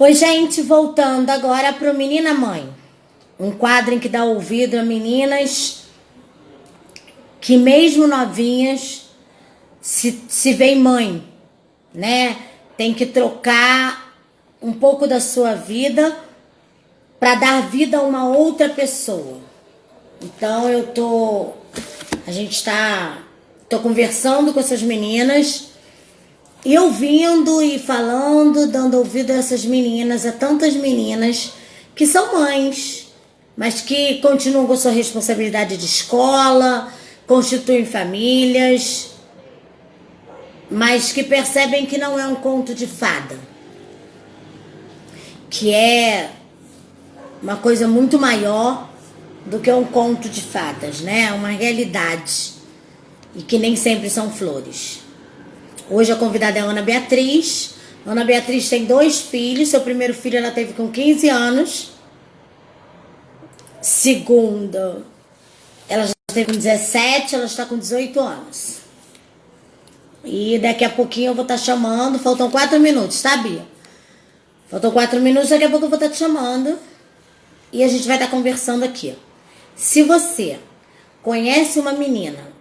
Oi, gente, voltando agora pro Menina Mãe. Um quadro em que dá ouvido a meninas que mesmo novinhas se veem mãe, né? Tem que trocar um pouco da sua vida para dar vida a uma outra pessoa. Então tô conversando com essas meninas e ouvindo e falando, dando ouvido a essas meninas, a tantas meninas que são mães, mas que continuam com sua responsabilidade de escola, constituem famílias, mas que percebem que não é um conto de fada, que é uma coisa muito maior do que um conto de fadas, né? É uma realidade e que nem sempre são flores. Hoje a convidada é a Ana Beatriz. A Ana Beatriz tem 2 filhos. Seu primeiro filho ela teve com 15 anos. Segunda, ela já teve com 17, ela está com 18 anos. E daqui a pouquinho eu vou estar chamando. Faltam 4 minutos, tá, Bia? Faltam 4 minutos, daqui a pouco eu vou estar te chamando. E a gente vai estar conversando aqui. Se você conhece uma menina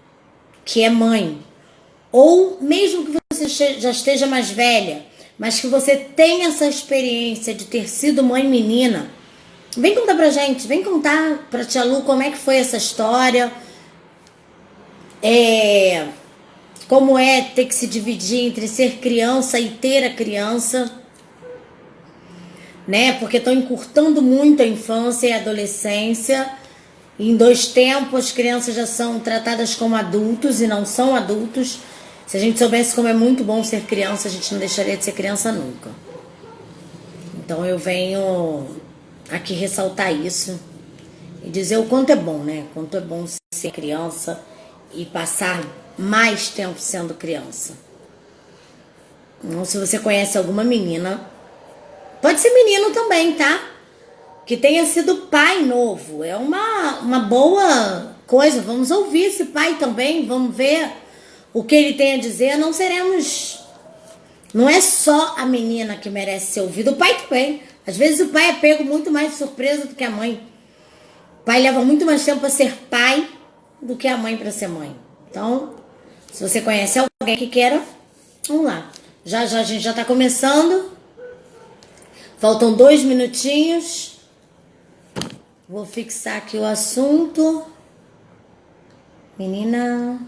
que é mãe, ou mesmo que você já esteja mais velha, mas que você tem essa experiência de ter sido mãe menina, vem contar pra gente, vem contar pra tia Lu como é que foi essa história, como é ter que se dividir entre ser criança e ter a criança, né? Porque estão encurtando muito a infância e a adolescência. Em 2 tempos, as crianças já são tratadas como adultos e não são adultos. Se a gente soubesse como é muito bom ser criança, a gente não deixaria de ser criança nunca. Então eu venho aqui ressaltar isso e dizer o quanto é bom, né? Quanto é bom ser criança e passar mais tempo sendo criança. Então, se você conhece alguma menina, pode ser menino também, tá? Que tenha sido pai novo. É uma boa coisa. Vamos ouvir esse pai também. Vamos ver o que ele tem a dizer. Não é só a menina que merece ser ouvida. O pai também. Às vezes o pai é pego muito mais de surpresa do que a mãe. O pai leva muito mais tempo para ser pai do que a mãe para ser mãe. Então, se você conhece alguém que queira, vamos lá. Já a gente já tá começando. Faltam 2 minutinhos. Vou fixar aqui o assunto. Menina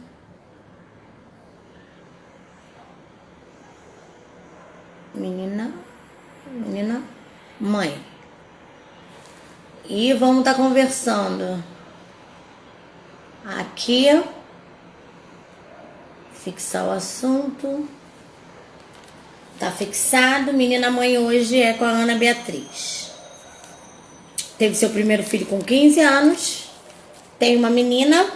mãe. E vamos estar conversando. Aqui. Fixar o assunto. Tá fixado. Menina mãe hoje é com a Ana Beatriz. Teve seu primeiro filho com 15 anos. Tem uma menina.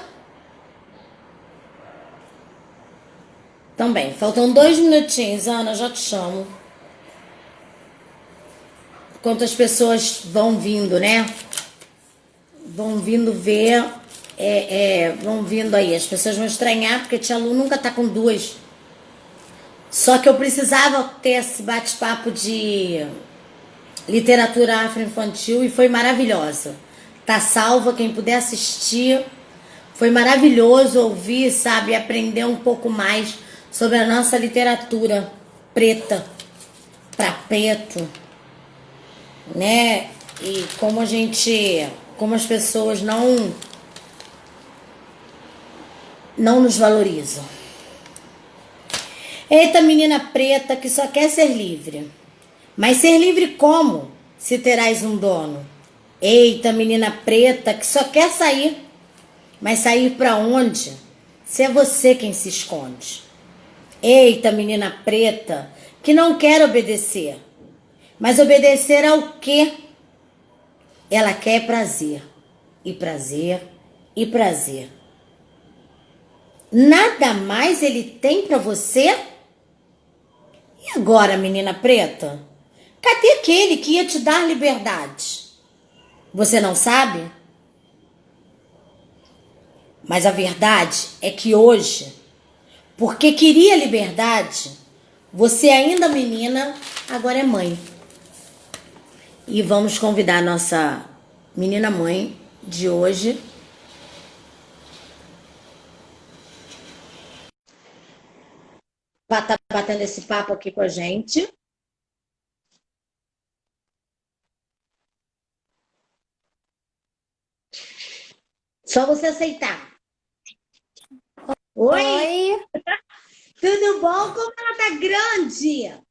Também. Faltam 2 minutinhos, Ana, já te chamo. Enquanto as pessoas vão vindo, né? Vão vindo ver. Vão vindo aí. As pessoas vão estranhar, porque a tia Lu nunca tá com 2. Só que eu precisava ter esse bate-papo de literatura afro-infantil e foi maravilhosa. Tá salva, quem puder assistir. Foi maravilhoso ouvir, sabe, aprender um pouco mais sobre a nossa literatura preta pra preto, né? E como as pessoas não nos valorizam. Eita, menina preta que só quer ser livre. Mas ser livre como, se terás um dono? Eita, menina preta que só quer sair. Mas sair pra onde? Se é você quem se esconde. Eita, menina preta que não quer obedecer. Mas obedecer ao quê? Ela quer prazer. E prazer. E prazer. Nada mais ele tem pra você? E agora, menina preta? Cadê aquele que ia te dar liberdade? Você não sabe? Mas a verdade é que hoje, porque queria liberdade, você ainda menina, agora é mãe. E vamos convidar a nossa menina mãe de hoje para estar batendo esse papo aqui com a gente. Só você aceitar. Oi, Oi, tudo bom? Como ela tá grande?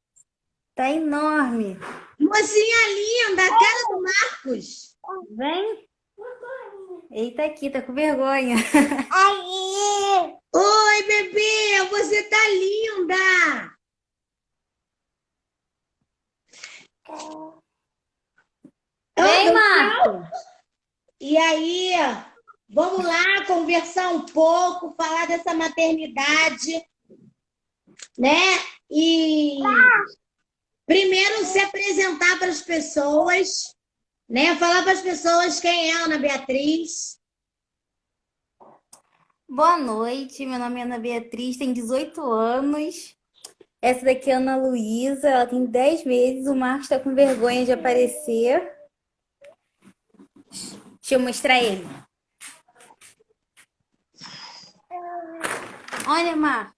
tá enorme. Mocinha linda, a cara do Marcos. Vem. Eita aqui, tá com vergonha. Oi, bebê, você tá linda. Oh, Vem, do céu. Marco. E aí, vamos lá conversar um pouco, falar dessa maternidade, né? E primeiro se apresentar para as pessoas, né? Falar para as pessoas quem é a Ana Beatriz. Boa noite, meu nome é Ana Beatriz, tem 18 anos. Essa daqui é a Ana Luísa, ela tem 10 meses. O Marcos tá com vergonha de aparecer. Deixa eu mostrar ele. Olha, Marcos.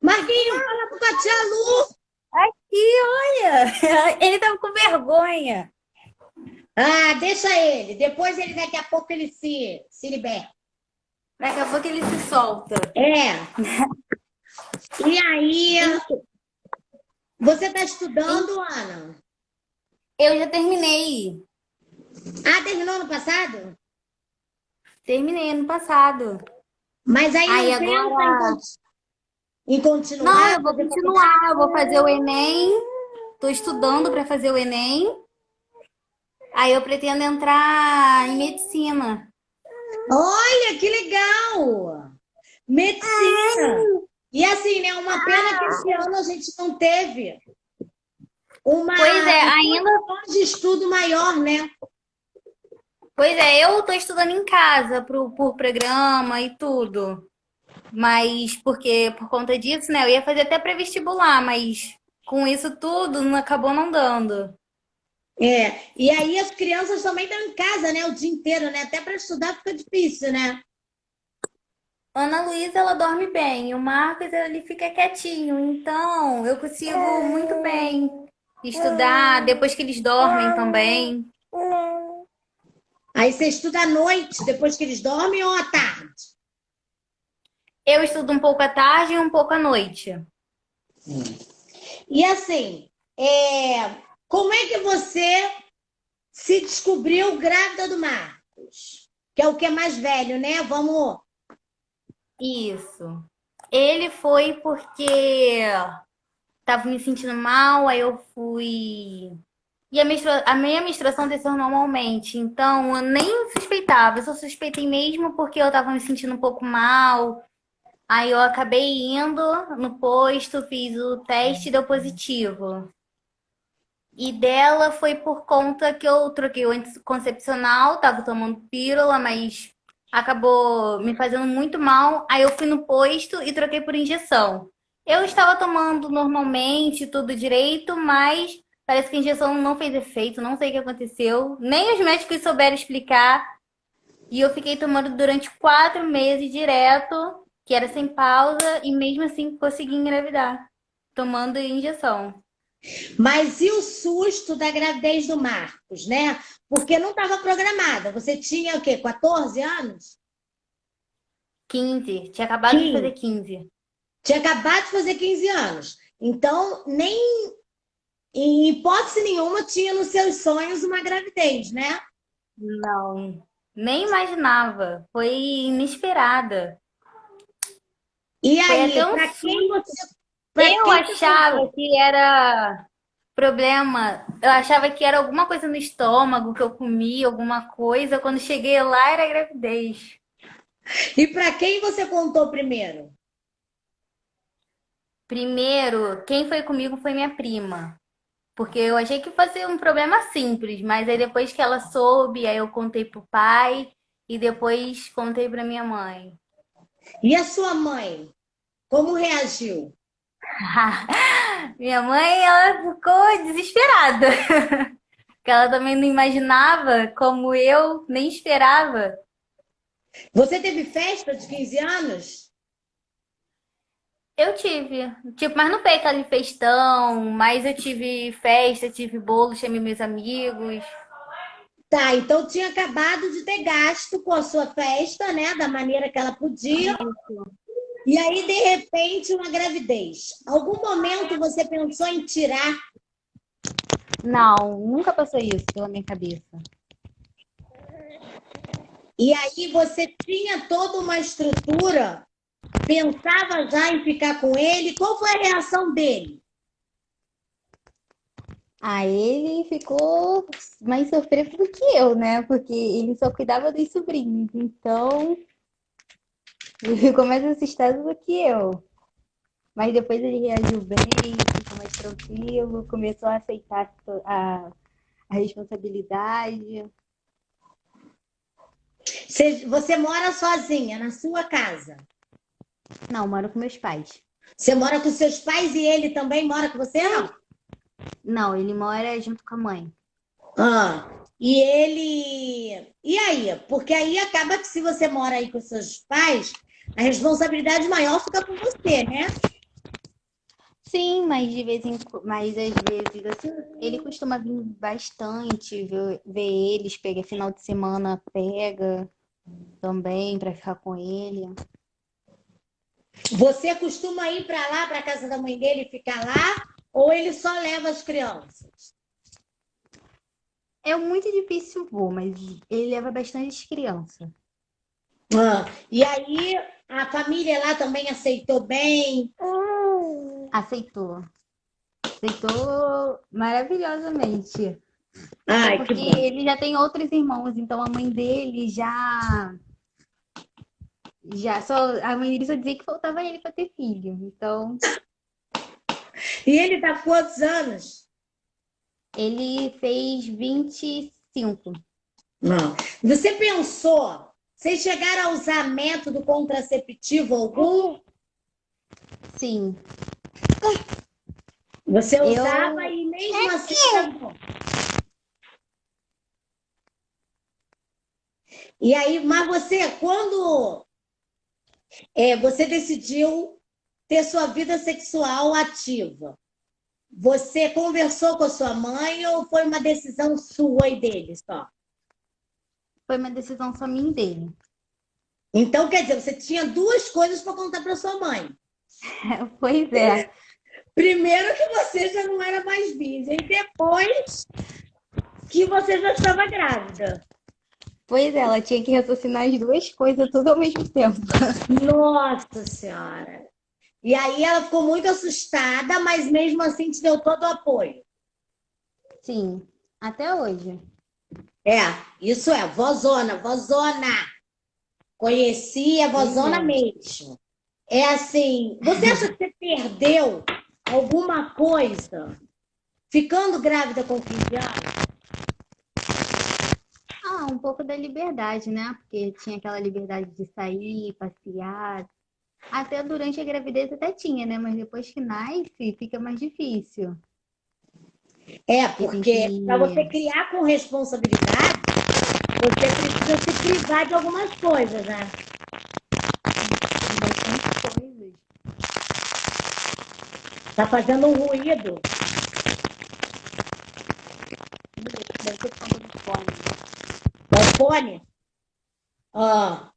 Marquinhos, fala com a tia Lu. Aqui, olha. Ele tava com vergonha. Ah, deixa ele. Depois ele daqui a pouco ele se liberta. Daqui a pouco ele se solta. É. E aí, você está estudando, Ana? Eu já terminei. Ah, terminou no passado? Terminei ano passado. Mas aí Aí não pensa agora. em Não, continuar, eu vou fazer faculdade? continuar, eu vou fazer o Enem. Tô estudando para fazer o Enem. Aí eu pretendo entrar em medicina. Olha, que legal! Medicina! E assim, né? Uma pena que esse ano a gente não teve uma Pois é, ainda. programação de estudo maior, né? Pois é, eu tô estudando em casa por programa e tudo. Mas porque por conta disso, né? Eu ia fazer até pré-vestibular, mas com isso tudo não acabou não dando. É, e aí as crianças também estão em casa, né? O dia inteiro, né? Até para estudar fica difícil, né? Ana Luísa, ela dorme bem. O Marcos, ele fica quietinho. Então, eu consigo muito bem estudar depois que eles dormem também. Aí você estuda à noite, depois que eles dormem, ou à tarde? Eu estudo um pouco à tarde e um pouco à noite. E assim, como é que você se descobriu grávida do Marcos? Que é o que é mais velho, né? Vamos. Isso. Ele foi porque tava me sentindo mal, aí eu fui. E a minha menstruação desceu normalmente, então eu nem suspeitava. Eu só suspeitei mesmo porque eu tava me sentindo um pouco mal. Aí eu acabei indo no posto, fiz o teste e deu positivo. E dela foi por conta que eu troquei o anticoncepcional, tava tomando pílula, mas acabou me fazendo muito mal. Aí eu fui no posto e troquei por injeção. Eu estava tomando normalmente, tudo direito, mas parece que a injeção não fez efeito, não sei o que aconteceu. Nem os médicos souberam explicar. E eu fiquei tomando durante 4 meses direto, que era sem pausa, e mesmo assim consegui engravidar, tomando injeção. Mas e o susto da gravidez do Marcos, né? Porque não estava programada. Você tinha o quê? 14 anos? 15, tinha acabado de fazer 15. 15. Tinha acabado de fazer 15 anos. Então, nem em hipótese nenhuma tinha nos seus sonhos uma gravidez, né? Não, nem imaginava. Foi inesperada. E Foi até aí, um para quem susto. você, para Eu quem você achava contou? que era problema. Eu achava que era alguma coisa no estômago, que eu comi alguma coisa. Quando cheguei lá, era gravidez. E para quem você contou primeiro? Primeiro, quem foi comigo foi minha prima. Porque eu achei que fosse um problema simples, mas aí depois que ela soube, aí eu contei pro pai e depois contei pra minha mãe. E a sua mãe? Como reagiu? Minha mãe, ela ficou desesperada. que ela também não imaginava, como eu nem esperava. Você teve festa de 15 anos? Eu tive, tipo, mas não foi aquele festão, mas eu tive festa, tive bolo, chamei meus amigos. Tá, então tinha acabado de ter gasto com a sua festa, né? Da maneira que ela podia. E aí, de repente, uma gravidez. Algum momento você pensou em tirar? Não, nunca passou isso pela minha cabeça. E aí você tinha toda uma estrutura, pensava já em ficar com ele. Qual foi a reação dele? Ah, ele ficou mais sofrido do que eu, né? Porque ele só cuidava dos sobrinhos. Então, ele ficou mais assustado do que eu. Mas depois ele reagiu bem, ficou mais tranquilo, começou a aceitar a responsabilidade. Você mora sozinha na sua casa? Não, moro com meus pais. Você mora com seus pais e ele também mora com você, não? Não, ele mora junto com a mãe. Ah, e ele. E aí? Porque aí acaba que se você mora aí com seus pais, a responsabilidade maior fica com você, né? Sim, mas de vez em mas às vezes assim, ele costuma vir bastante, ver eles, pega final de semana, pega também pra ficar com ele. Você costuma ir para lá, para a casa da mãe dele e ficar lá? Ou ele só leva as crianças? É muito difícil vou, mas ele leva bastante criança. Ah, e aí a família lá também aceitou bem? Aceitou. Aceitou maravilhosamente. Até Ai, que porque bom. ele já tem outros irmãos, então a mãe dele já só a mãe dele só dizia que faltava ele para ter filho. Então, E ele tá com quantos anos? ele fez 25. Não. Você pensou, vocês chegaram a usar método contraceptivo algum? Sim. Você usava Eu e mesmo assim engravidou. E aí, mas você, quando você decidiu ter sua vida sexual ativa, você conversou com a sua mãe ou foi uma decisão sua e dele só? foi uma decisão só minha e dele. Então, quer dizer, você tinha duas coisas para contar para sua mãe. Pois é. Primeiro que você já não era mais virgem, e depois que você já estava grávida. Pois é, ela tinha que raciocinar as duas coisas tudo ao mesmo tempo. Nossa Senhora! E aí ela ficou muito assustada, mas mesmo assim te deu todo o apoio. Sim, até hoje. É, isso é, vozona, vozona. Conheci a Pois vozona é. mesmo. É assim, você acha que você perdeu alguma coisa ficando grávida com 15 anos? Ah, um pouco da liberdade, né? Porque tinha aquela liberdade de sair, passear. Até durante a gravidez até tinha, né? Mas depois que nasce, fica mais difícil. É, Porque tem porque para você que. criar com responsabilidade, você precisa se privar de algumas coisas, né? Tem bastante coisas. Tá fazendo um ruído. Deve ser por conta do fone. É o fone? Ah,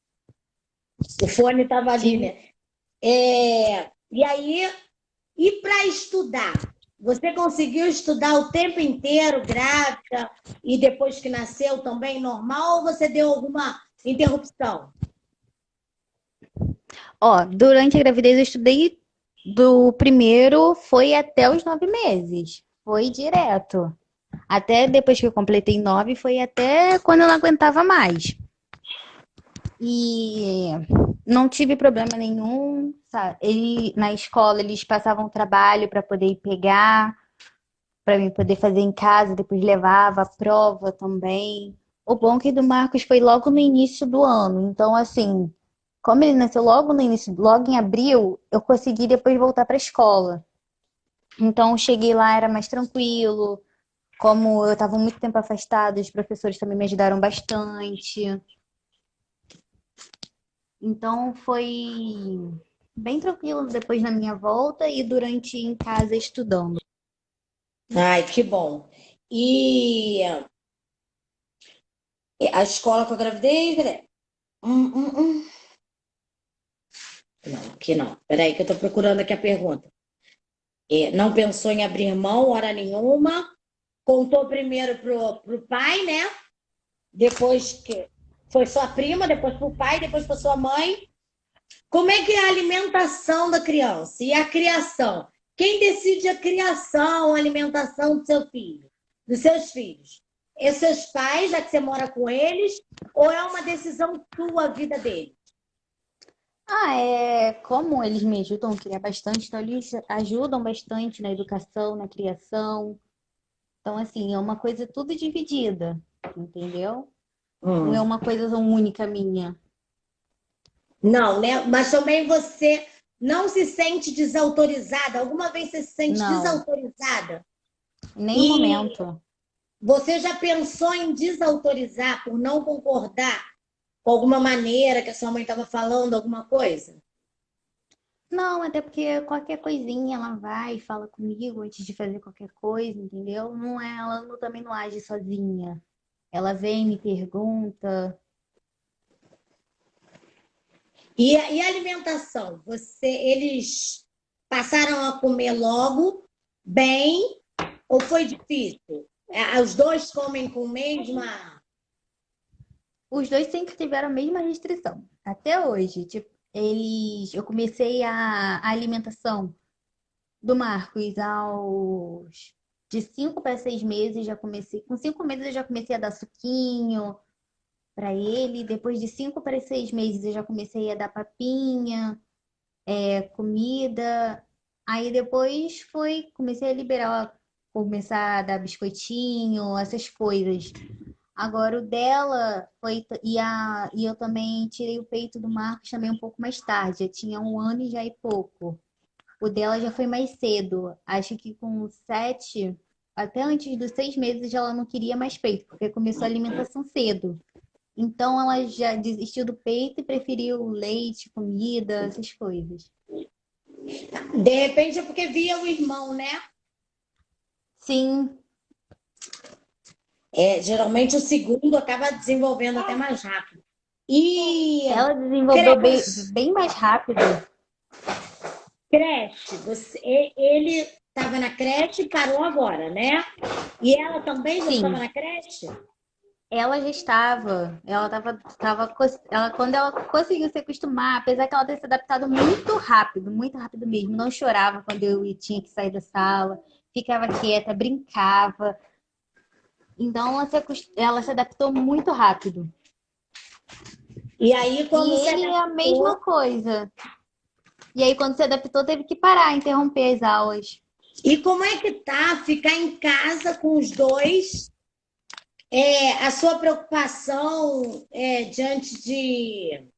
o fone estava ali, Tive. né? E aí, e para estudar? Você conseguiu estudar o tempo inteiro, grávida, e depois que nasceu também normal, ou você deu alguma interrupção? Ó, durante a gravidez eu estudei do primeiro, foi até os 9 meses. Foi direto. Até depois que eu completei 9, foi até quando eu não aguentava mais. E não tive problema nenhum, sabe? Na escola eles passavam trabalho para poder ir pegar, para mim poder fazer em casa, depois levava a prova também. O bom é que do Marcos foi logo no início do ano, então assim, como ele nasceu logo no início, logo em abril, eu consegui depois voltar para a escola. Então cheguei lá era mais tranquilo, Como eu estava muito tempo afastada, os professores também me ajudaram bastante. Então foi bem tranquilo depois na minha volta e durante em casa estudando. Ai, que bom. E a escola com a gravidez, né? Hum, hum, hum. Não, aqui não. Peraí, que eu tô procurando aqui a pergunta. Não pensou em abrir mão hora nenhuma. Contou primeiro pro pai, né? Depois que foi sua prima, depois pro pai, depois pra sua mãe. Como é que é a alimentação da criança e a criação? Quem decide a criação, a alimentação do seu filho, dos seus filhos? É seus pais, já que você mora com eles, ou é uma decisão tua, a vida deles? Como eles me ajudam a criar bastante, então eles ajudam bastante na educação, na criação. Então, assim, é uma coisa tudo dividida, entendeu? Não é Hum. uma coisa única minha. Não, né? Mas também você não se sente desautorizada? Alguma vez você se sente Não, desautorizada? em nenhum E momento. você já pensou em desautorizar por não concordar com alguma maneira que a sua mãe estava falando, alguma coisa? Não, até porque qualquer coisinha ela vai e fala comigo antes de fazer qualquer coisa, entendeu? Não é, também não age sozinha. Ela vem, me pergunta. E a alimentação? Eles passaram a comer logo bem ou foi difícil? Os dois comem com a mesma. Os dois sempre tiveram a mesma restrição, até hoje. Tipo, eu comecei a alimentação do Marcos aos de 5 para 6 meses, já comecei. Com 5 meses eu já comecei a dar suquinho para ele. Depois de 5 para 6 meses eu já comecei a dar papinha, comida. Aí depois comecei a liberar, começar a dar biscoitinho, essas coisas. Agora o dela foi. E eu também tirei o peito do Marcos também um pouco mais tarde. Eu tinha 1 ano e já e pouco. O dela já foi mais cedo. Acho que com 7, até antes dos 6 meses, ela não queria mais peito, porque começou a alimentação cedo. Então ela já desistiu do peito e preferiu leite, comida, essas coisas. De repente é porque via o irmão, né? Sim, Geralmente o segundo acaba desenvolvendo até mais rápido. E ela desenvolveu bem, creche, bem mais rápido. creche, ele estava na creche e parou agora, né? E ela também já estava Sim, na creche? ela já estava. Quando ela conseguiu se acostumar, apesar que ela ter se adaptado muito rápido mesmo. Não chorava quando eu tinha que sair da sala, ficava quieta, brincava. Então ela se adaptou muito rápido. E aí, E quando se ele é a mesma adaptou, coisa. E aí, quando se adaptou, teve que parar, interromper as aulas. e como é que tá ficar em casa com os dois? A sua preocupação diante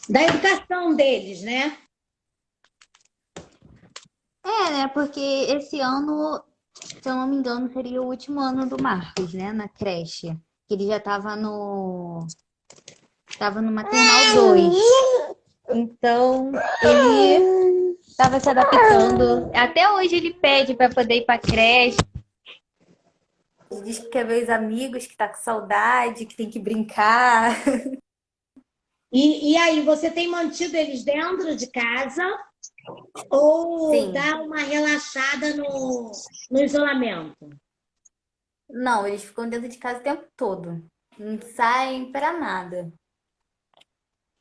da educação deles, né? Né? Porque esse ano, se eu não me engano, seria o último ano do Marcos, né? Na creche. Que ele já tava no maternal 2. Então, ele estava se adaptando. Até hoje ele pede para poder ir para creche. Ele diz que quer ver os amigos, que tá com saudade, que tem que brincar. E aí, você tem mantido eles dentro de casa ou Sim. dá uma relaxada no isolamento? Não, eles ficam dentro de casa o tempo todo. Não saem para nada.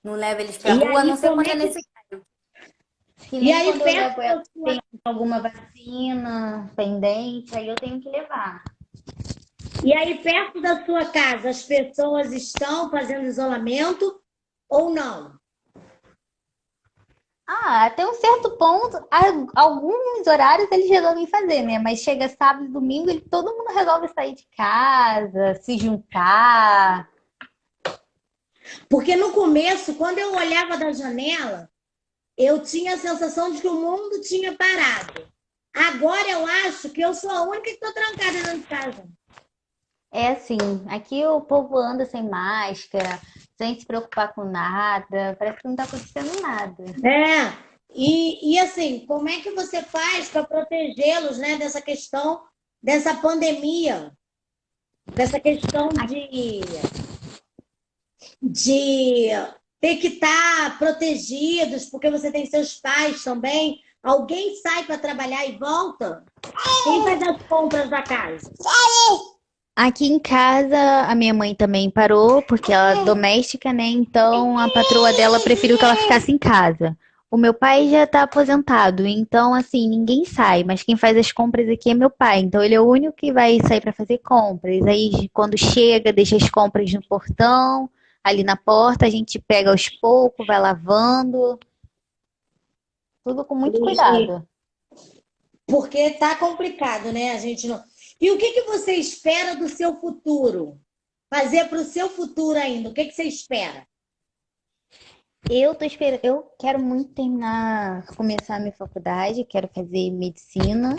Não leva eles pra E rua, a aí, não ser como quando é é que. necessário. Que E nem aí, quando eu perto levo ela da tem sua. alguma vacina pendente, aí eu tenho que levar. E aí, perto da sua casa, as pessoas estão fazendo isolamento ou não? Até um certo ponto, alguns horários eles resolvem fazer, né? Mas chega sábado e domingo, todo mundo resolve sair de casa, se juntar. Porque no começo, quando eu olhava da janela, eu tinha a sensação de que o mundo tinha parado. agora eu acho que eu sou a única que estou trancada dentro de casa. É assim, aqui o povo anda sem máscara, sem se preocupar com nada, parece que não tá acontecendo nada. É, e assim, como é que você faz para protegê-los, né, dessa questão, dessa pandemia, dessa questão de ter que estar protegidos, porque você tem seus pais também. Alguém sai para trabalhar e volta? Quem faz as compras da casa? Aqui em casa, a minha mãe também parou, porque ela é doméstica, né? Então a patroa dela preferiu que ela ficasse em casa. O meu pai já tá aposentado, então assim, ninguém sai, mas quem faz as compras aqui é meu pai. Então ele é o único que vai sair para fazer compras. Aí quando chega, deixa as compras no portão, ali na porta, a gente pega aos poucos, vai lavando, tudo com muito E- cuidado. Porque tá complicado, né? A gente não. E o que que você espera do seu futuro? Fazer para o seu futuro ainda? O que que você espera? Eu quero muito terminar, começar a minha faculdade, quero fazer medicina.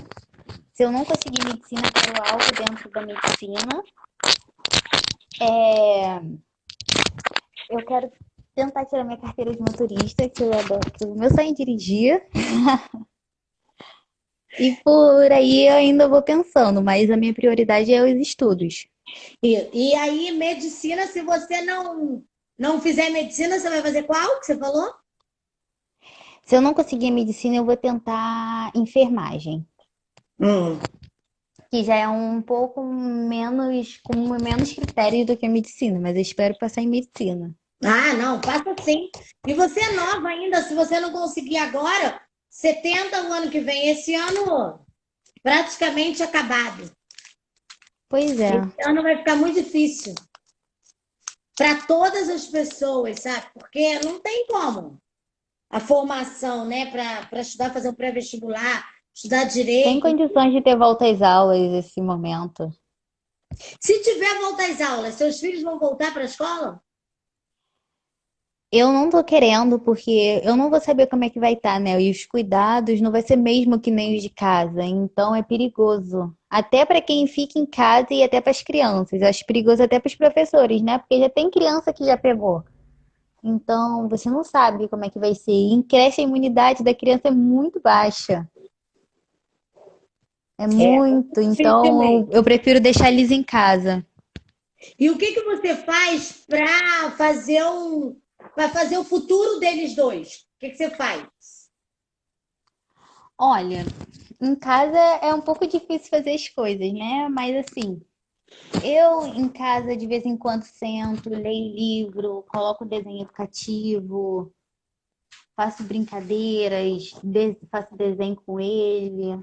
Se eu não conseguir medicina, quero algo dentro da medicina. É, eu quero tentar tirar minha carteira de motorista, que eu adoro, que o meu sonho é dirigir. E por aí eu ainda vou pensando, mas a minha prioridade é os estudos. E aí, medicina, se você não fizer medicina, você vai fazer qual que você falou? Se eu não conseguir medicina, eu vou tentar enfermagem, Hum. que já é um pouco menos, com menos critérios do que a medicina, mas eu espero passar em medicina. Ah, não, passa sim. E você é nova ainda, se você não conseguir agora, 70 o ano que vem. Esse ano praticamente acabado. Pois é. Esse ano vai ficar muito difícil para todas as pessoas, sabe? Porque não tem como. A formação, né, para estudar, fazer um pré-vestibular, estudar Sem direito. condições de ter volta às aulas esse momento. Se tiver volta às aulas, seus filhos vão voltar para a escola? Eu não tô querendo, porque eu não vou saber como é que vai estar, né? E os cuidados não vai ser mesmo que nem os de casa, então é perigoso. Até para quem fica em casa e até para as crianças. Eu acho perigoso até para os professores, né? Porque já tem criança que já pegou. Então, você não sabe como é que vai ser. E em creche, a imunidade da criança é muito baixa. É É, muito. Então, dificilmente. eu prefiro deixar eles em casa. E o que que você faz para fazer o futuro deles dois? O que que você faz? Olha, em casa é um pouco difícil fazer as coisas, né? Mas assim, eu em casa de vez em quando sento, leio livro, coloco desenho educativo, faço brincadeiras, faço desenho com ele,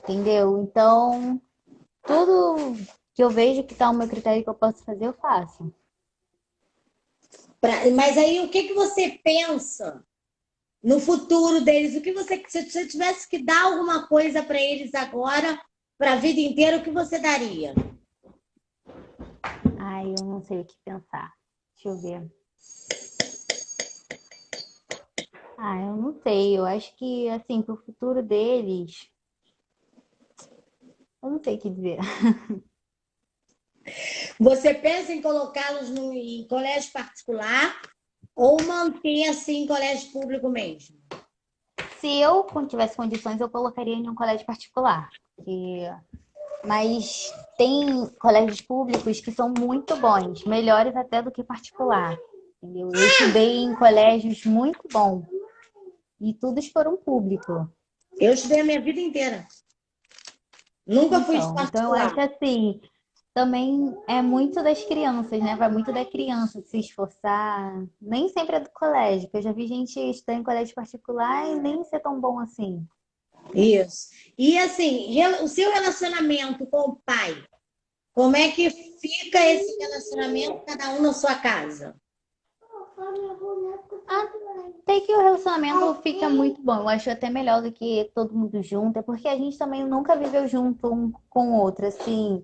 entendeu? Então, tudo que eu vejo que tá o meu critério que eu posso fazer, eu faço. Mas aí o que que você pensa no futuro deles? O que você, se você tivesse que dar alguma coisa para eles agora, para a vida inteira, o que você daria? Ai, eu não sei o que pensar. Deixa eu ver. Ah, eu não sei. Eu acho que, assim, pro futuro deles, eu não sei o que dizer. Você pensa em colocá-los em colégio particular ou manter assim em colégio público mesmo? Se eu tivesse condições, eu colocaria em um colégio particular. Mas tem colégios públicos que são muito bons, melhores até do que particular. Entendeu? Eu estudei em colégios muito bons e todos foram público. Eu estudei a minha vida inteira. Nunca fui de Então eu particular. acho assim, também é muito das crianças, né? Vai muito da criança se esforçar. Nem sempre é do colégio, porque eu já vi gente estudar em colégio particular e nem ser tão bom assim. Isso. E assim, o seu relacionamento com o pai, como é que fica esse relacionamento, cada um na sua casa? Até que o relacionamento fica muito bom. Eu acho até melhor do que todo mundo junto, é porque a gente também nunca viveu junto um com o outro, assim,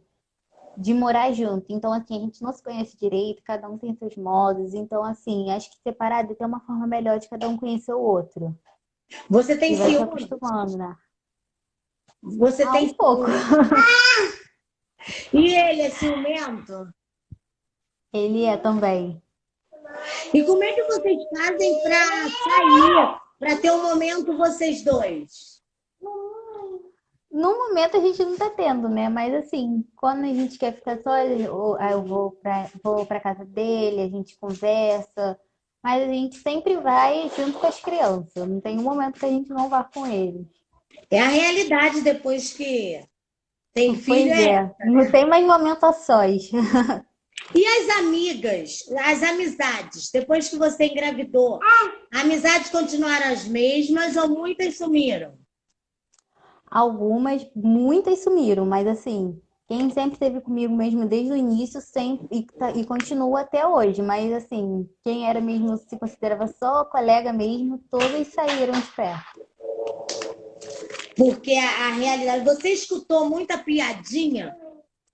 de morar junto. Então, assim, a gente não se conhece direito, cada um tem seus modos. Então, assim, acho que separado tem uma forma melhor de cada um conhecer o outro. Você tem E vai se ciúme? acostumando, né? Você Ah, um tem pouco. ciúme? E ele é ciumento? Ele é também. E como é que vocês fazem para sair, para ter um momento vocês dois? No momento a gente não tá tendo, né? Mas assim, quando a gente quer ficar só, eu vou pra casa dele, a gente conversa. Mas a gente sempre vai junto com as crianças. Não tem um momento que a gente não vá com eles. É a realidade depois que tem filho, Pois é. é, não tem mais momento a sós. E as amigas, as amizades, depois que você engravidou, amizades continuaram as mesmas ou muitas sumiram? Algumas, muitas sumiram, mas assim, quem sempre esteve comigo mesmo desde o início sempre e continua até hoje. Mas assim, quem era mesmo se considerava só colega mesmo, todas saíram de perto. Porque a realidade. Você escutou muita piadinha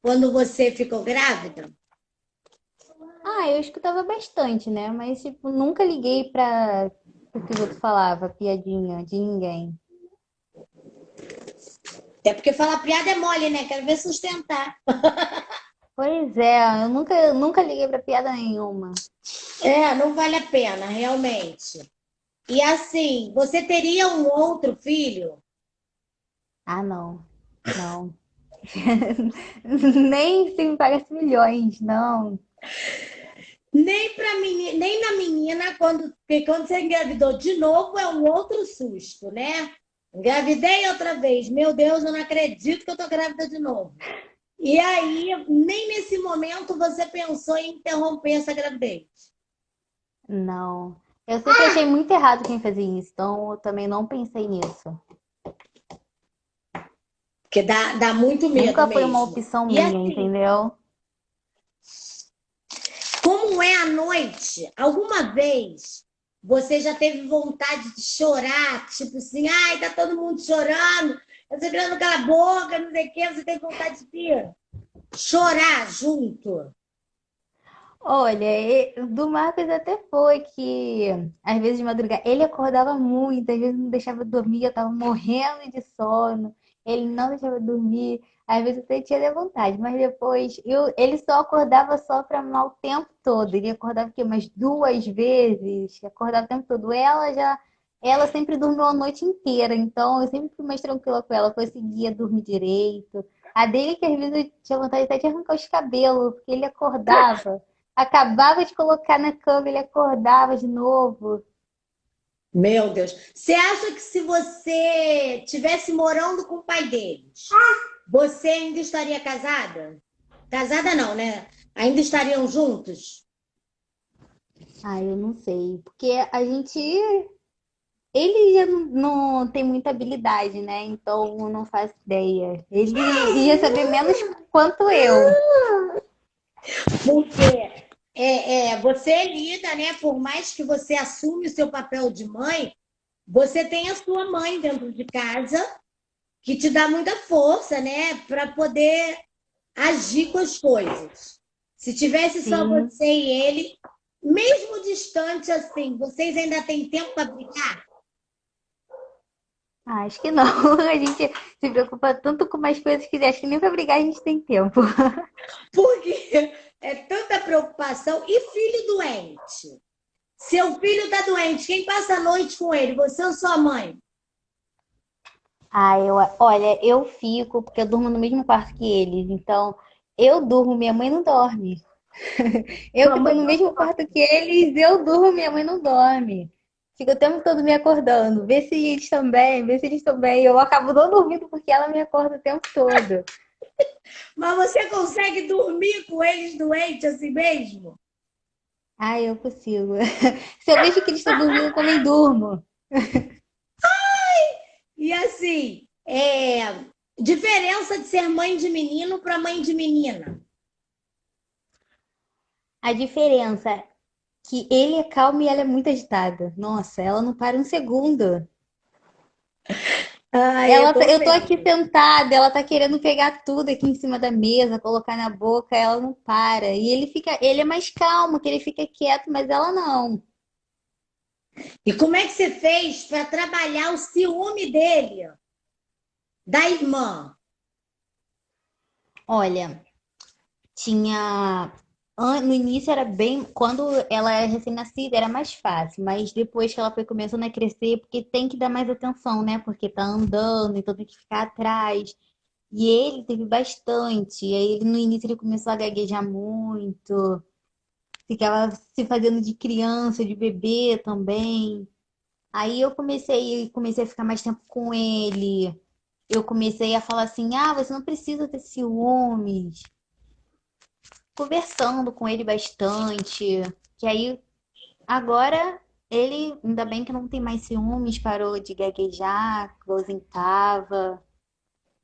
quando você ficou grávida? Ah, eu escutava bastante, né? Mas tipo, nunca liguei para o que os outros falavam, piadinha de ninguém. Até porque falar piada é mole, né? Quero ver sustentar. Pois é, eu nunca liguei para piada nenhuma. É, não vale a pena, realmente. E assim, você teria um outro filho? Ah, não. Não. Nem se me pagasse milhões, não. Nem na menina, porque quando você engravidou de novo é um outro susto, né? Engravidei outra vez. Meu Deus, eu não acredito que eu tô grávida de novo. E aí, nem nesse momento você pensou em interromper essa gravidez. Não. Eu sempre achei muito errado quem fazia isso, então eu também não pensei nisso. Porque dá muito medo Nunca foi uma mesmo. opção E minha, assim, entendeu? como é a noite? Alguma vez você já teve vontade de chorar? Tipo assim, ai, tá todo mundo chorando, você querendo calar a boca, não sei o quê, você teve vontade de chorar junto. Olha, do Marcos até foi que, às vezes de madrugada, ele acordava muito, às vezes não deixava eu dormir, eu tava morrendo de sono, ele não deixava eu dormir, às vezes eu até tinha vontade, mas depois ele só acordava só pra mal o tempo todo, ele acordava aqui umas duas vezes, acordava o tempo todo, ela sempre dormiu a noite inteira, então eu sempre fui mais tranquila com ela, conseguia dormir direito, a dele que às vezes eu tinha vontade até de arrancar os cabelos, porque ele acordava. Acabava de colocar na cama, ele acordava de novo. Meu Deus. Você acha que se você tivesse morando com o pai deles, você ainda estaria casada? Casada não, né? Ainda estariam juntos? Ah, eu não sei. Porque a gente. Ele já não tem muita habilidade, né? Então eu não faço ideia. Ele ia saber menos quanto eu. Porque você lida, né? Por mais que você assume o seu papel de mãe, você tem a sua mãe dentro de casa que te dá muita força, né? Para poder agir com as coisas. Se tivesse só Sim. você e ele, mesmo distante assim, vocês ainda têm tempo para brincar? Ah, acho que não. A gente se preocupa tanto com mais coisas que acho que nem pra brigar a gente tem tempo. Porque é tanta preocupação. E filho doente? Seu filho está doente, quem passa a noite com ele? Você ou sua mãe? Olha, eu fico, porque eu durmo no mesmo quarto que eles, então eu durmo, minha mãe não dorme. Eu Sua que tô mãe no não mesmo quarto que eles, eu durmo, minha mãe não dorme. Fica o tempo todo me acordando, vê se eles estão bem. Eu acabo não dormindo porque ela me acorda o tempo todo. Mas você consegue dormir com eles doentes assim mesmo? Ai, eu consigo. Se eu vejo que eles estão dormindo, eu também durmo. E assim, diferença de ser mãe de menino para mãe de menina. A diferença é que ele é calmo e ela é muito agitada. Nossa, ela não para um segundo. Ah, é bom Eu tô aqui mesmo. sentada, ela tá querendo pegar tudo aqui em cima da mesa, colocar na boca, ela não para. E ele é mais calmo, que ele fica quieto, mas ela não. E como é que você fez para trabalhar o ciúme dele? Da irmã. Olha, tinha. No início era bem. Quando ela era recém-nascida, era mais fácil, mas depois que ela foi começando a crescer, porque tem que dar mais atenção, né? Porque tá andando, então tem que ficar atrás. E ele teve bastante. E aí, no início, ele começou a gaguejar muito, ficava se fazendo de criança, de bebê também. Aí comecei a ficar mais tempo com ele. Eu comecei a falar assim: ah, você não precisa ter ciúmes. Conversando com ele bastante. Que aí, agora, ele, ainda bem que não tem mais ciúmes, parou de gaguejar, igualzinho tava.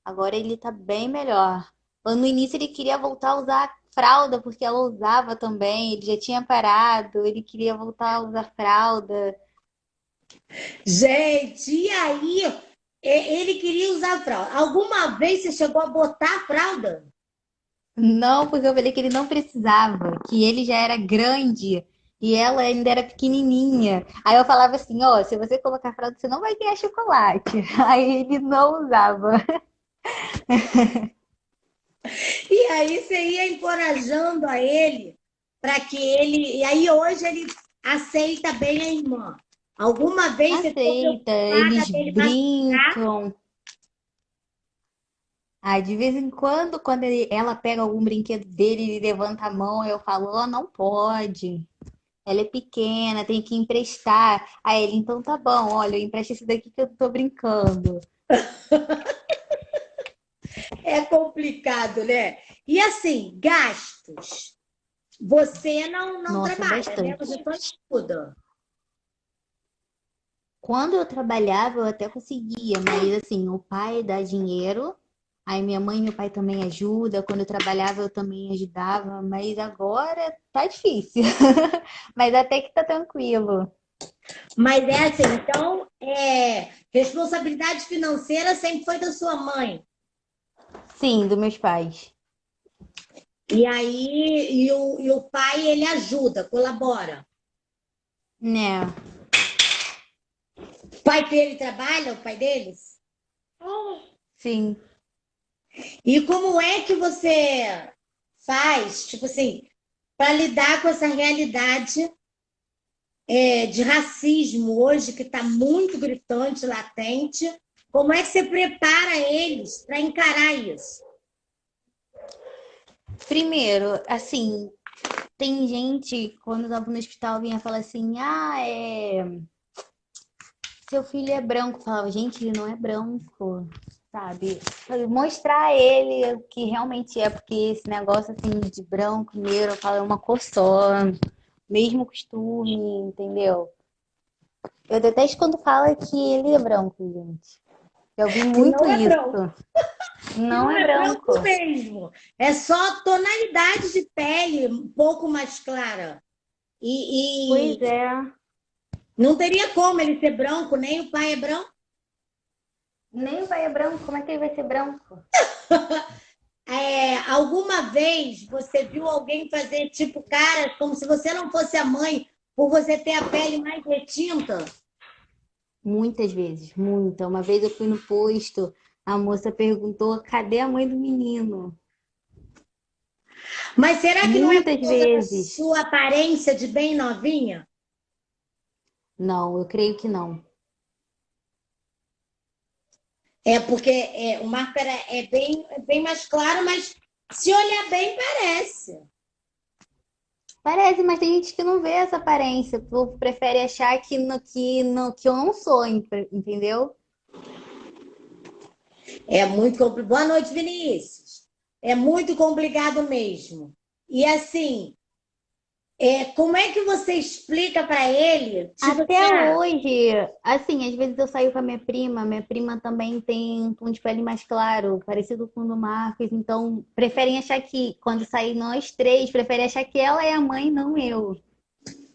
Agora ele tá bem melhor. No início ele queria voltar a usar fralda, porque ela usava também. Ele já tinha parado, ele queria voltar a usar fralda. Gente, e aí? Ele queria usar fralda. Alguma vez você chegou a botar a fralda? Não, porque eu falei que ele não precisava, que ele já era grande e ela ainda era pequenininha. Aí eu falava assim, ó, se você colocar fralda, você não vai ganhar chocolate. Aí ele não usava. E aí você ia encorajando a ele para que ele. E aí hoje ele aceita bem a irmã. Alguma vez você ficou Aceita, preocupada eles dele machucar? brincam. Aí de vez em quando, quando ela pega algum brinquedo dele, ele levanta a mão, eu falo, ó, não pode. Ela é pequena, tem que emprestar. Aí ele, então tá bom, olha, eu empresto esse daqui que eu tô brincando. É complicado, né? E assim, gastos. Você não Nossa, trabalha, né? bastante. Você só estuda. Quando eu trabalhava, eu até conseguia, mas assim, o pai dá dinheiro, aí minha mãe e meu pai também ajudam. Quando eu trabalhava, eu também ajudava, mas agora tá difícil. Mas até que tá tranquilo. Mas é assim, então, responsabilidade financeira sempre foi da sua mãe. Sim, dos meus pais. E aí, e o pai, ele ajuda, colabora. Né? O pai dele trabalha, o pai deles? Sim. E como é que você faz, tipo assim, para lidar com essa realidade de racismo hoje que está muito gritante, latente? Como é que você prepara eles para encarar isso? Primeiro, assim, tem gente, quando eu tava no hospital, vinha falar assim, ah, seu filho é branco. Eu falava, gente, ele não é branco, sabe? Mostrar a ele o que realmente é, porque esse negócio assim de branco, negro, eu falo, é uma cor só, mesmo costume, entendeu? Eu detesto quando fala que ele é branco, gente. Eu vi Que muito não é isso. branco, Não não é é branco. branco mesmo. É só tonalidade de pele um pouco mais clara. E Pois é. não teria como ele ser branco, nem o pai é branco. Nem o pai é branco, como é que ele vai ser branco? Alguma vez você viu alguém fazer tipo cara, como se você não fosse a mãe, por você ter a pele mais retinta? Muitas vezes, muita. Uma vez eu fui no posto, a moça perguntou: cadê a mãe do menino? Mas será que não é por Muitas conta da vezes. sua aparência de bem novinha? Não, eu creio que não. É porque o Marco é bem mais claro, mas se olhar bem, parece. Parece, mas tem gente que não vê essa aparência. O povo prefere achar que eu não sou, entendeu? É muito complicado. Boa noite, Vinícius. É muito complicado mesmo. E assim, como é que você explica para ele? Tipo assim, Até hoje, assim, às vezes eu saio com a minha prima também tem um tom de pele mais claro, parecido com o do Marcos, então preferem achar que, quando sair nós três, preferem achar que ela é a mãe, não eu.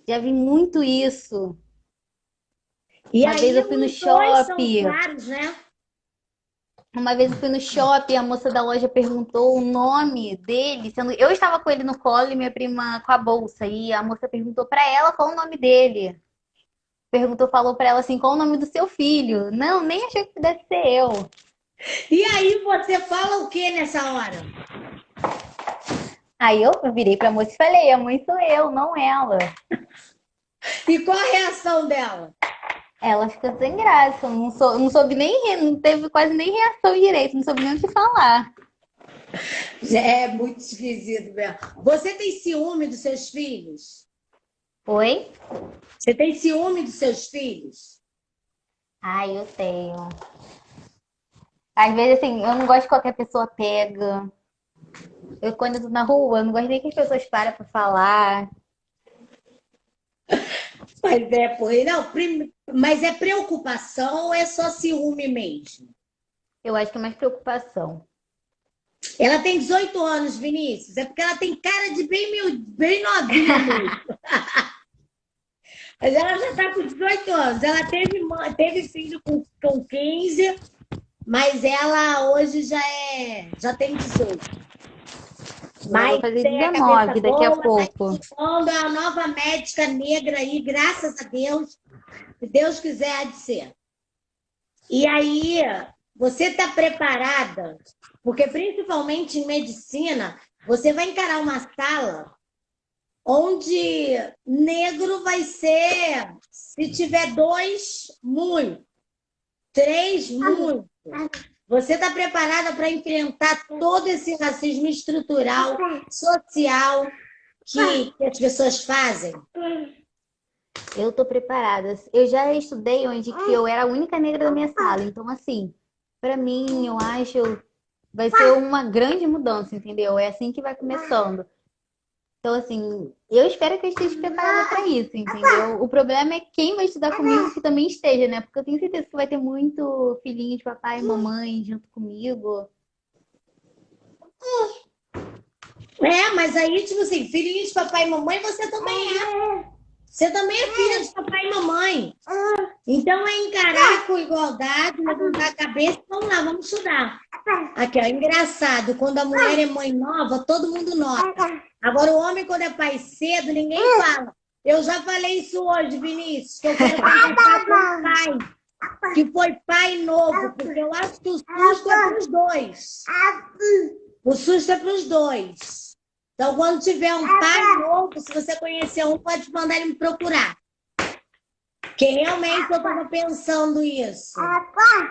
Já vi muito isso. e Uma vez aí eu fui no os dois são shopping, claros, né? a moça da loja perguntou o nome dele, sendo eu estava com ele no colo e minha prima com a bolsa, e a moça perguntou pra ela qual o nome dele. Falou pra ela assim, qual o nome do seu filho? Não, nem achei que pudesse ser eu. E aí você fala o que nessa hora? Aí eu virei pra moça e falei, a mãe sou eu, não ela. E qual a reação dela? Ela fica sem graça, não soube nem rir, não teve quase nem reação direito, não soube nem o que falar. É muito esquisito mesmo. Você tem ciúme dos seus filhos? Oi? Você tem ciúme dos seus filhos? Ai, eu tenho. Às vezes, assim, eu não gosto que qualquer pessoa pega. Eu, quando eu tô na rua, eu não gosto nem que as pessoas parem pra falar. Mas é, por aí. Não, mas é preocupação ou é só ciúme mesmo? Eu acho que é mais preocupação. Ela tem 18 anos, Vinícius. É porque ela tem cara de bem novinha mesmo. Mas ela já está com 18 anos. Ela teve filho com 15, mas ela hoje já tem 18. Eu vou Mas fazer tem a cabeça 19 daqui a boa, tá pouco. estudando, é a nova médica negra aí, graças a Deus. Se Deus quiser, há de ser. E aí, você está preparada? Porque, principalmente em medicina, você vai encarar uma sala onde negro vai ser, se tiver dois, muito, três, muito. Você está preparada para enfrentar todo esse racismo estrutural, social, que as pessoas fazem? Eu tô preparada. Eu já estudei onde que eu era a única negra da minha sala. Então, assim, pra mim, eu acho vai ser uma grande mudança, entendeu? É assim que vai começando. Então, assim, eu espero que eu esteja preparada para isso, entendeu? O problema é quem vai estudar comigo que também esteja, né? Porque eu tenho certeza que vai ter muito filhinho de papai e mamãe junto comigo. É, mas aí, tipo assim, filhinho de papai e mamãe, você também é. Você também é filha de papai e mamãe. Então é encarar com igualdade, levantar a cabeça e vamos lá, vamos estudar. Aqui, ó, engraçado, quando a mulher é mãe nova, todo mundo nota. Agora, o homem, quando é pai cedo, ninguém fala. Eu já falei isso hoje, Vinícius, que eu quero conversar com o pai, que foi pai novo, porque eu acho que o susto é para os dois. O susto é para os dois. Então, quando tiver um pai novo, se você conhecer um, pode mandar ele me procurar. Porque realmente eu estava pensando isso.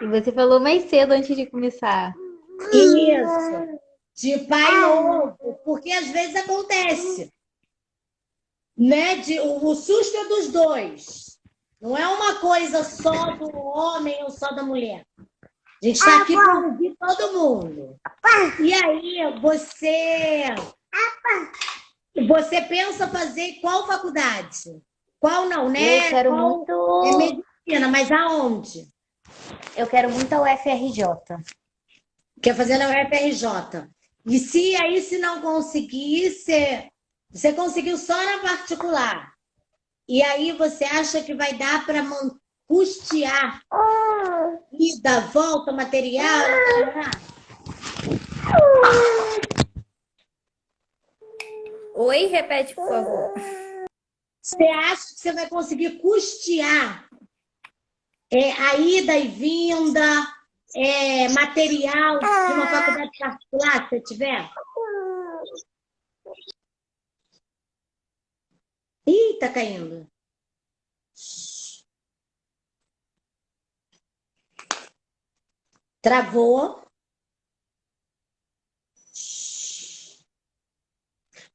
E você falou mais cedo antes de começar. Isso. De pai novo. Porque às vezes acontece. Né? O susto é dos dois. Não é uma coisa só do homem ou só da mulher. A gente está aqui para ouvir todo mundo. E aí, você pensa fazer qual faculdade? Qual não, né? Eu quero Qual é muito. medicina, mas aonde? Eu quero muito a UFRJ. Quer fazer na UFRJ. E se não conseguir, você conseguiu só na particular. E aí você acha que vai dar para custear ida, volta, material? Oi, repete, por favor. Você acha que você vai conseguir custear a ida e vinda, material de uma faculdade particular, se você tiver? Ih, tá caindo. Travou.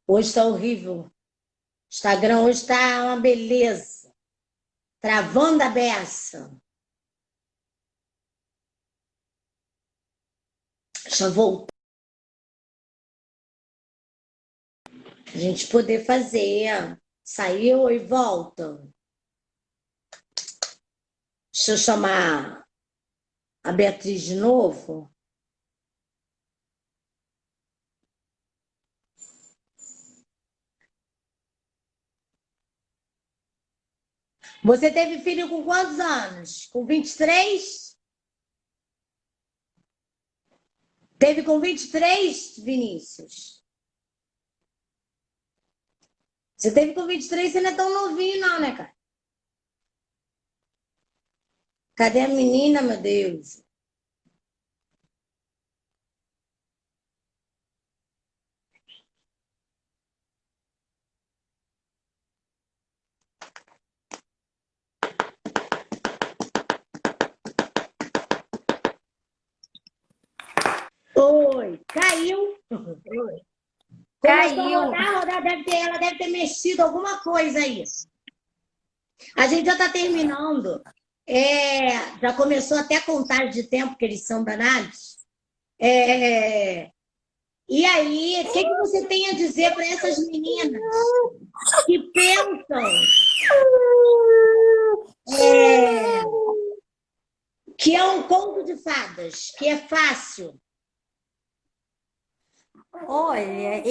Hoje está horrível. Instagram hoje está uma beleza. Travando a beça. Deixa eu voltar. A gente poder fazer. Saiu e volta. Deixa eu chamar a Beatriz de novo. Você teve filho com quantos anos? Com 23? Teve com 23, Vinícius? Você teve com 23, você não é tão novinho, não, né, cara? Cadê a menina, meu Deus? Caiu. Começou Caiu. a rodar, ela deve ter mexido alguma coisa aí. A gente já está terminando. Já começou até a contagem de tempo, que eles são danados. E aí, o que você tem a dizer para essas meninas que pensam que é um conto de fadas, que é fácil? Olha,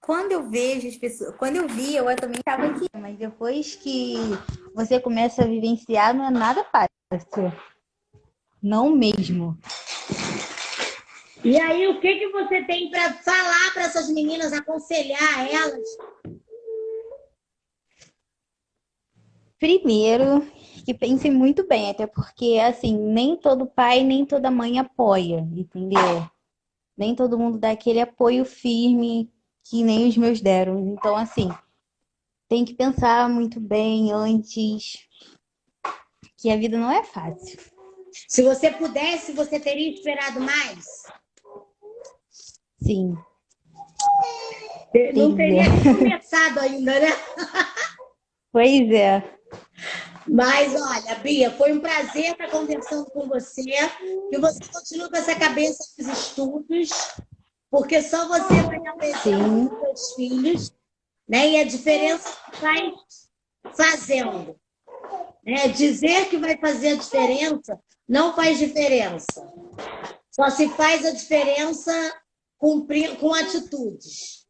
quando eu vejo as pessoas, quando eu vi, eu também estava aqui, mas depois que você começa a vivenciar, não é nada fácil. Não mesmo. E aí, o que você tem para falar para essas meninas, aconselhar elas? Primeiro, que pensem muito bem, até porque, assim, nem todo pai, nem toda mãe apoia, entendeu? Nem todo mundo dá aquele apoio firme que nem os meus deram. Então, assim, tem que pensar muito bem antes, que a vida não é fácil. Se você pudesse, você teria esperado mais? Sim. Não teria nem começado ainda, né? Pois é. Mas, olha, Bia, foi um prazer estar conversando com você. Que você continue com essa cabeça dos estudos, porque só você vai dar o exemplo dos seus filhos, né? E a diferença vai fazendo. Né? Dizer que vai fazer a diferença não faz diferença. Só se faz a diferença com atitudes.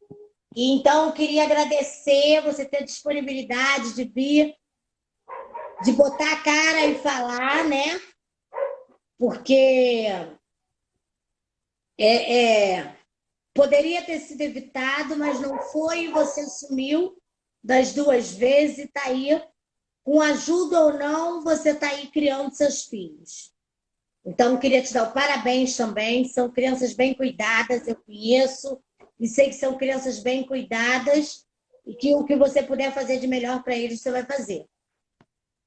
E, então, eu queria agradecer você ter disponibilidade de vir, de botar a cara e falar, né? Porque poderia ter sido evitado, mas não foi, e você assumiu das duas vezes e está aí, com ajuda ou não, você está aí criando seus filhos. Então, eu queria te dar o parabéns também. São crianças bem cuidadas, eu conheço, e sei que são crianças bem cuidadas, e que o que você puder fazer de melhor para eles, você vai fazer.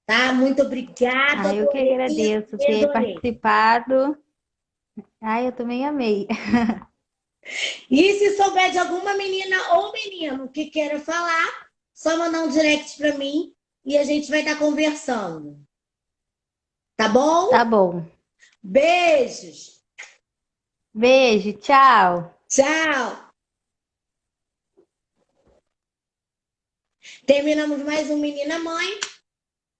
Tá? Muito obrigada. Eu que agradeço ter participado. Eu também amei. E se souber de alguma menina ou menino que queira falar, só mandar um direct para mim e a gente vai estar conversando. Tá bom? Tá bom. Beijos. Beijo, tchau. Tchau. Terminamos mais um Menina Mãe.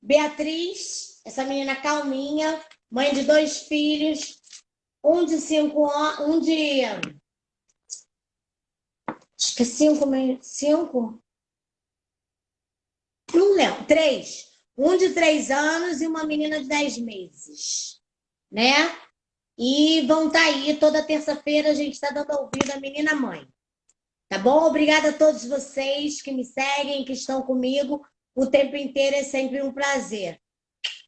Beatriz, essa menina calminha, mãe de 2 filhos, um de 5 anos, acho que é 5, não lembro, 3. Um de 3 anos e uma menina de 10 meses, né? E vão estar aí, toda terça-feira a gente está dando ouvido à Menina Mãe. Tá bom? Obrigada a todos vocês que me seguem, que estão comigo o tempo inteiro, é sempre um prazer.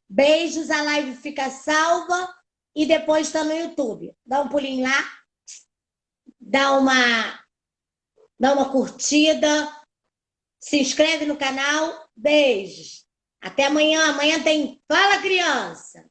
Beijos, a live fica salva e depois está no YouTube. Dá um pulinho lá, dá uma curtida, se inscreve no canal. Beijos. Até amanhã. Amanhã tem Fala Criança!